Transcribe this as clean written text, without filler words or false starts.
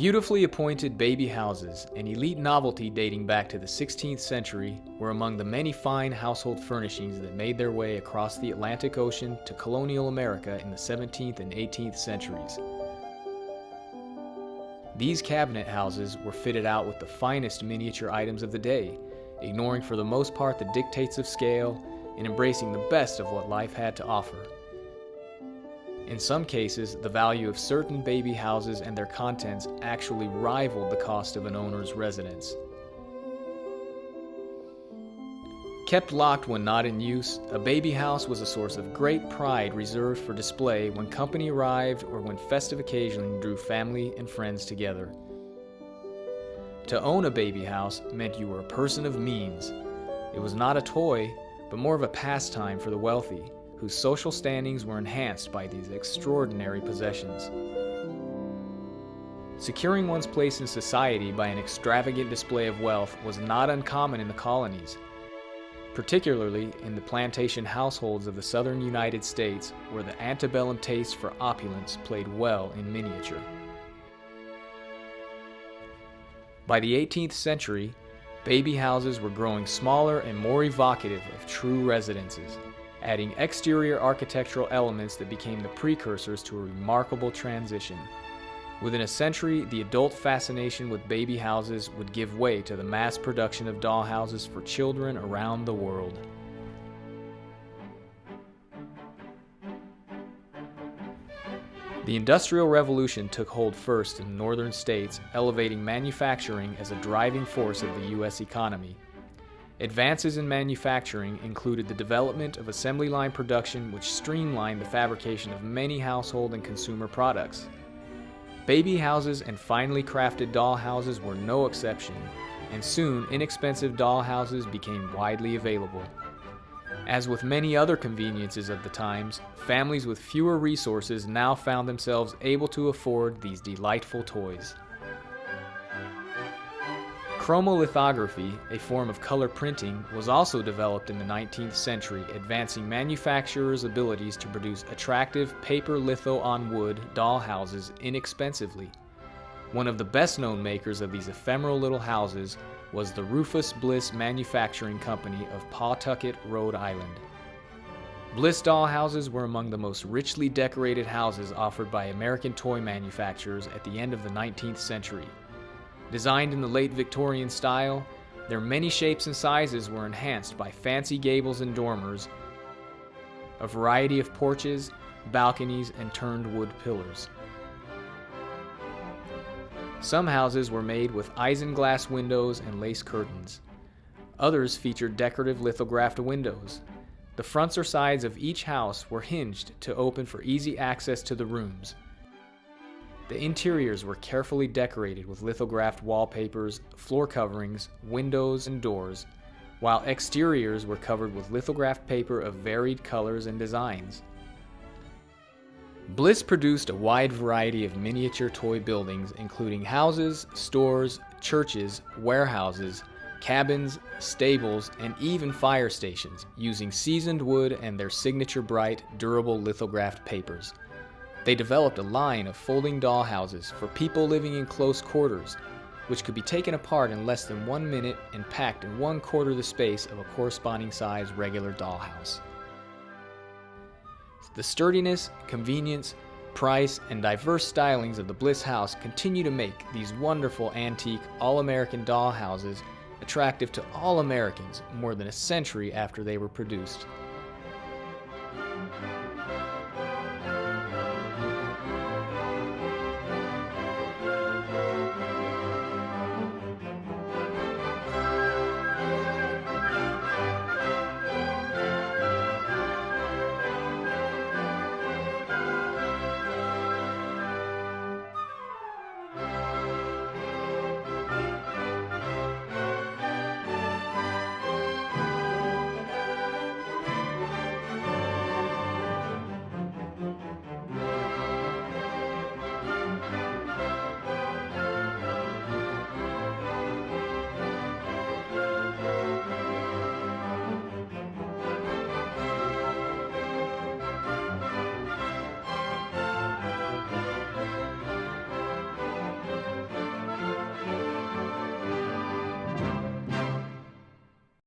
Beautifully appointed baby houses, an elite novelty dating back to the 16th century, were among the many fine household furnishings that made their way across the Atlantic Ocean to colonial America in the 17th and 18th centuries. These cabinet houses were fitted out with the finest miniature items of the day, ignoring for the most part the dictates of scale and embracing the best of what life had to offer. In some cases, the value of certain baby houses and their contents actually rivaled the cost of an owner's residence. Kept locked when not in use, a baby house was a source of great pride reserved for display when company arrived or when festive occasion drew family and friends together. To own a baby house meant you were a person of means. It was not a toy, but more of a pastime for the wealthy, whose social standings were enhanced by these extraordinary possessions. Securing one's place in society by an extravagant display of wealth was not uncommon in the colonies, particularly in the plantation households of the southern United States, where the antebellum taste for opulence played well in miniature. By the 18th century, baby houses were growing smaller and more evocative of true residences, adding exterior architectural elements that became the precursors to a remarkable transition. Within a century, the adult fascination with baby houses would give way to the mass production of dollhouses for children around the world. The Industrial Revolution took hold first in the northern states, elevating manufacturing as a driving force of the U.S. economy. Advances in manufacturing included the development of assembly line production, which streamlined the fabrication of many household and consumer products. Baby houses and finely crafted dollhouses were no exception, and soon inexpensive dollhouses became widely available. As with many other conveniences of the times, families with fewer resources now found themselves able to afford these delightful toys. Chromolithography, a form of color printing, was also developed in the 19th century, advancing manufacturers' abilities to produce attractive paper litho-on-wood dollhouses inexpensively. One of the best-known makers of these ephemeral little houses was the Rufus Bliss Manufacturing Company of Pawtucket, Rhode Island. Bliss dollhouses were among the most richly decorated houses offered by American toy manufacturers at the end of the 19th century. Designed in the late Victorian style, their many shapes and sizes were enhanced by fancy gables and dormers, a variety of porches, balconies, and turned wood pillars. Some houses were made with isinglass windows and lace curtains. Others featured decorative lithographed windows. The fronts or sides of each house were hinged to open for easy access to the rooms. The interiors were carefully decorated with lithographed wallpapers, floor coverings, windows, and doors, while exteriors were covered with lithographed paper of varied colors and designs. Bliss produced a wide variety of miniature toy buildings, including houses, stores, churches, warehouses, cabins, stables, and even fire stations, using seasoned wood and their signature bright, durable lithographed papers. They developed a line of folding dollhouses for people living in close quarters, which could be taken apart in less than 1 minute and packed in 1/4 the space of a corresponding size regular dollhouse. The sturdiness, convenience, price, and diverse stylings of the Bliss House continue to make these wonderful antique all-American dollhouses attractive to all Americans more than a century after they were produced.